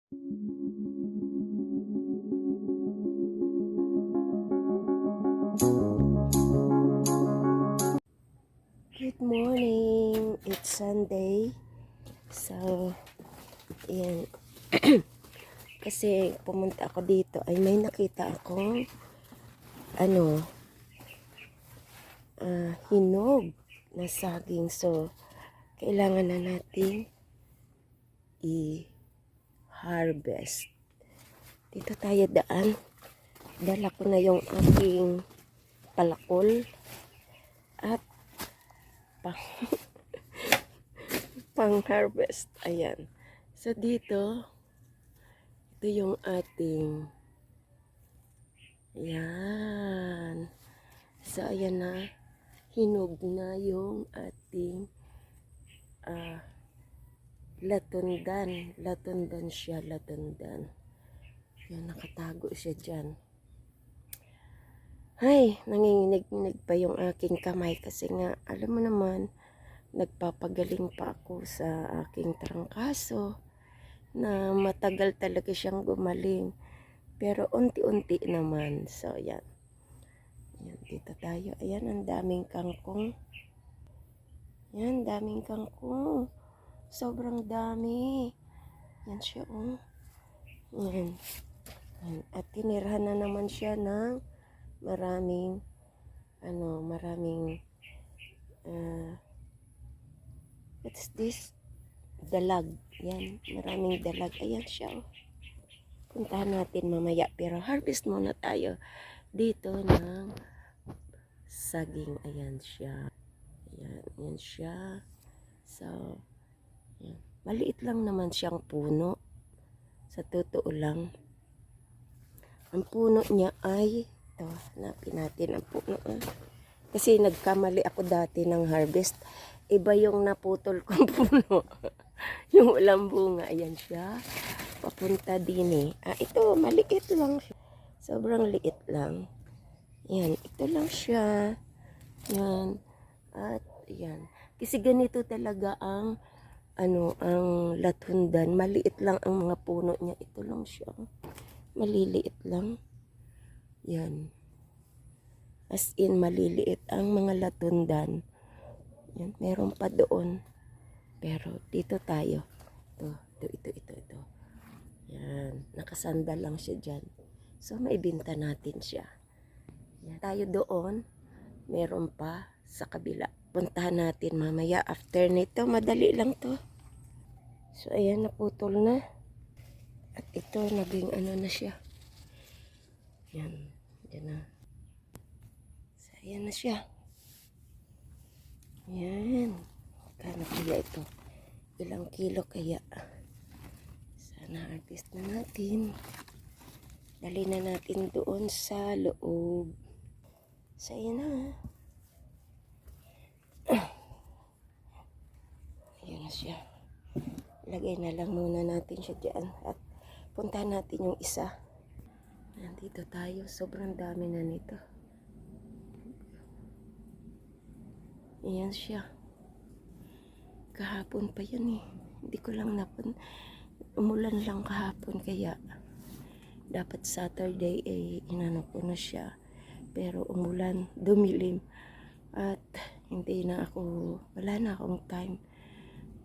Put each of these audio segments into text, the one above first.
Good morning! It's Sunday. So, ayan. Kasi pumunta ako dito ay may nakita akong hinog na saging. So, kailangan na natin i-harvest. Dito tayo daan. Dala ko na yung aking palakol at pang-harvest. Ayan. So, ito yung ating yan. So, ayan na. Hinog na yung ating latundan. Latundan siya, latundan. Yan, nakatago siya dyan. Ay, nanginginig-nig pa yung aking kamay kasi nga, alam mo naman, nagpapagaling pa ako sa aking trangkaso na matagal talaga siyang gumaling. Pero unti-unti naman. So, yan. Yan, dito tayo. Ayan, ang daming kangkong. Yan, daming kangkong. Sobrang dami. Yan siya, oh. Yan. Yan. At tinirahan na naman siya ng maraming what's this? Dalag. Yan, maraming dalag. Ayan siya, oh. Puntahan natin mamaya. Pero harvest muna tayo dito ng saging. Ayan siya. Ayan, yan siya. So, yan. Maliit lang naman siyang puno. Sa totoo lang. Ang puno niya ay, ito, hanapin natin ang puno. Kasi nagkamali ako dati ng harvest. Iba yung naputol kong puno. Yung walang bunga. Ayan siya. Papunta din eh. Ito, maliit lang siya. Sobrang liit lang. Yan, ito lang siya. Yan. At, yan. Kasi ganito talaga ang ang latundan. Maliit lang ang mga puno niya. Ito lang siya. Maliliit lang. Yan. As in, maliliit ang mga latundan. Yan, meron pa doon. Pero, dito tayo. Ito. Yan. Nakasandal lang siya dyan. So, maibinta natin siya. Yan. Tayo doon. Meron pa sa kabila. Puntahan natin mamaya. After nito, madali lang to. So, ayan, naputol na. At ito, naging na siya. Yan. Yan na. So, ayan na siya. Yan. Kano kaya ito? Ilang kilo kaya? Sana harvest na natin. Dali na natin doon sa loob. So, ayan na. Ayan na siya. Lagay na lang muna natin siya dyan. At puntahan natin yung isa. Nandito tayo. Sobrang dami na nito. Ayan siya. Kahapon pa yan eh. Hindi ko lang umulan lang kahapon kaya dapat Saturday inano ko na siya. Pero umulan, dumilim. At hindi na ako, wala na akong time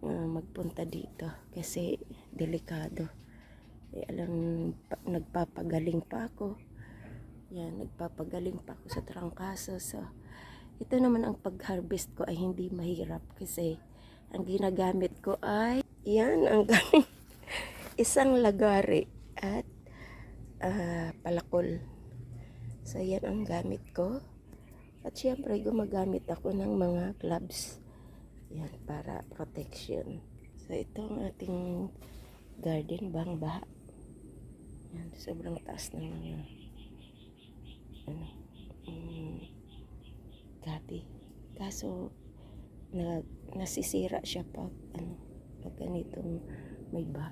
magpunta dito kasi delikado. Nagpapagaling pa ako. Yan, nagpapagaling pa ako sa trangkaso. So, ito naman ang pag-harvest ko ay hindi mahirap kasi ang ginagamit ko ay yan, ang gamit isang lagari at palakol. So, yan ang gamit ko. At syempre, gumagamit ako ng mga gloves. Yan, para protection. So, ito ang ating garden, bang-baha. Yan, sobrang taas ng mga gabi. Kaso, nasisira siya pag ganitong may baha.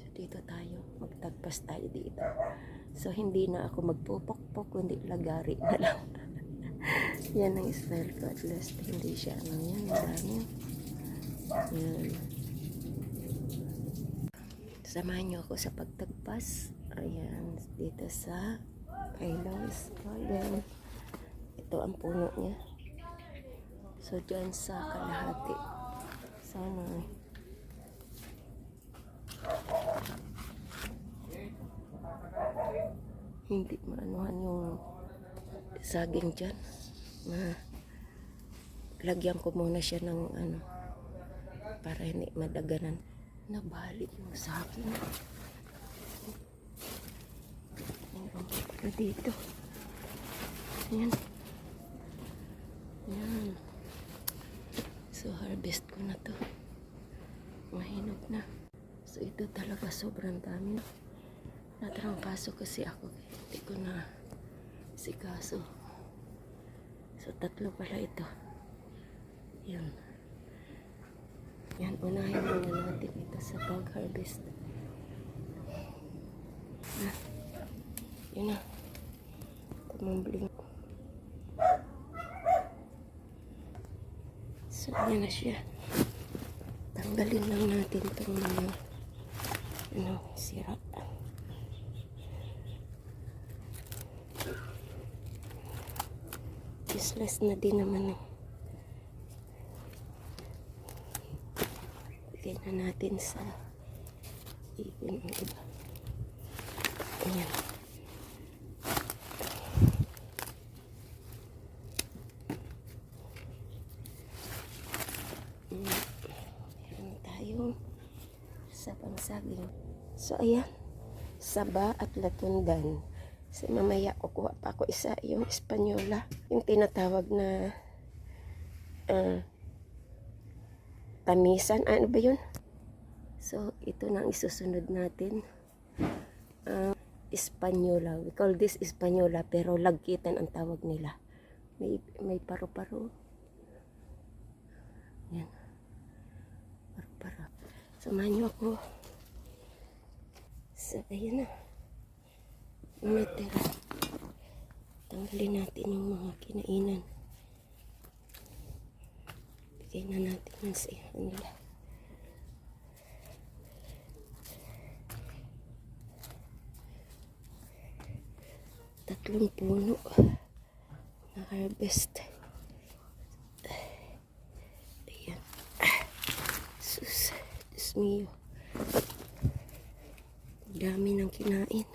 So, dito tayo. Magtagpas tayo dito. So, hindi na ako magpupok-pok, kundi lagari na lang. Yan ang style ko. At least, hindi siya yan. Dami. Yan. So, Samahan niyo ako sa pagtagpas. Ayan, dito sa Kaila's Garden. Ito ang puno niya. So, dyan sa kalahati. Sana. Hindi maanuhan yung saging dyan. Lagyan ko muna siya ng ano, para hindi madaganan. Nabalik yung saging. Meron pa dito. Ayan. Ayan. So, harvest ko na to. Mahinog na. So, ito talaga sobrang dami. Natrangkaso kasi ako. Hindi ko na sikaso. So, 3 pala ito. Yan. Yan, unahin muna natin ito sa pag-harvest. Yun na. Tumambling. So, yan na siya. Tanggalin lang natin itong mga sira. Useless na din naman. Bigay na natin sa ibon ang iba. Ayan. Meron tayong sabang saging. So, ayan. Saba at latundan. So, mamaya kukuha pa ako isa, yung Espanyola. Yung tinatawag na tamisan. Ano ba yun? So, ito na ang isusunod natin. Espanyola. We call this Espanyola, pero lagkitan ang tawag nila. May paro-paro. Yan. Paro-paro. Samahan niyo ako. So, ayan na. Natira. Tanggalin natin yung mga kinainan. Bigay na natin yan sa nila. Tatlong puno na harvest. Ayan. Sus. Diyos mio. Dami ng kinain.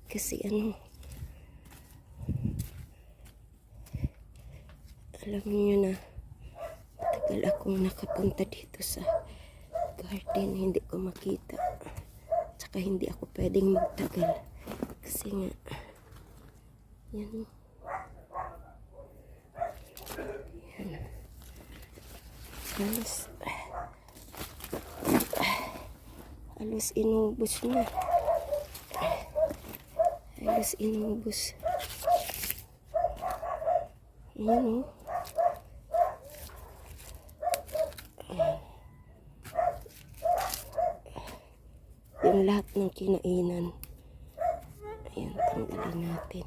Kasi ano, alam niyo na, matagal akong nakapunta dito sa garden, hindi ko makita. Tsaka hindi ako pwedeng magtagal. Kasi nga, yan. Yan. Halos inubos na. Halos inubos. Yan o. Yung lahat ng kinainan. Ayan, tanggalin natin.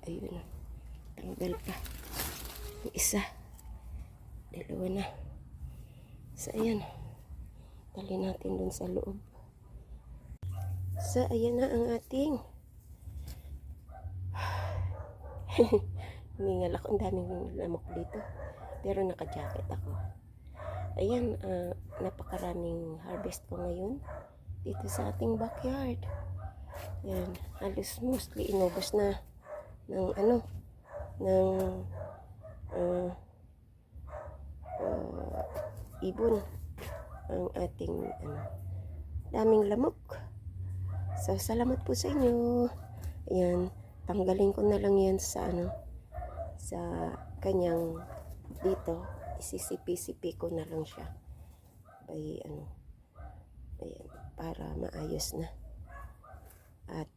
Ayun na. Tanggal pa. Yung isa. Dalawa na. So, ayan. Tali natin dun sa loob. So, ayan na ang ating humingal ako. Ang daming lamok dito. Pero naka-jacket ako. Ayan, napakaraming harvest ko ngayon dito sa ating backyard. Ayan, halos mostly inubos na ng ibon ang ating daming lamok. So, salamat po sa inyo. Ayan, tanggalin ko na lang yan sa sa kanyang dito. Isisipi-sipi ko na lang siya. By ayan, para maayos na. At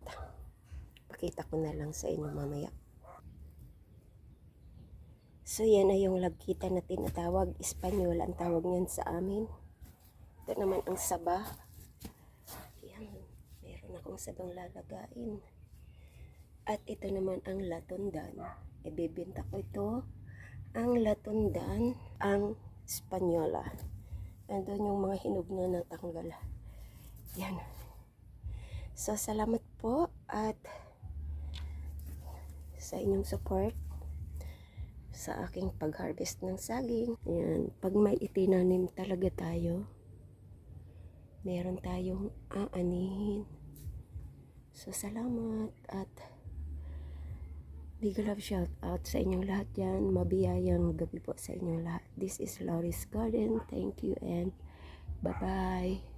pakita ko na lang sa inyo mamaya. So, yan ay yung lagkitan na tinatawag. Espanyola ang tawag niyan sa amin. Ito naman ang saba. Ayan, meron akong sabang lalagain. At ito naman ang latundan. Ibebenta ko ito ang latundan, ang Espanyola. Andun yung mga hinog na natanggal. Yan. So, salamat po at sa inyong support sa aking pag-harvest ng saging. Yan. Pag may itinanim talaga tayo, meron tayong aanihin. So, salamat at big love shout out sa inyong lahat yan. Mabiyayang gabi po sa inyong lahat. This is Laurie's Garden. Thank you and bye-bye.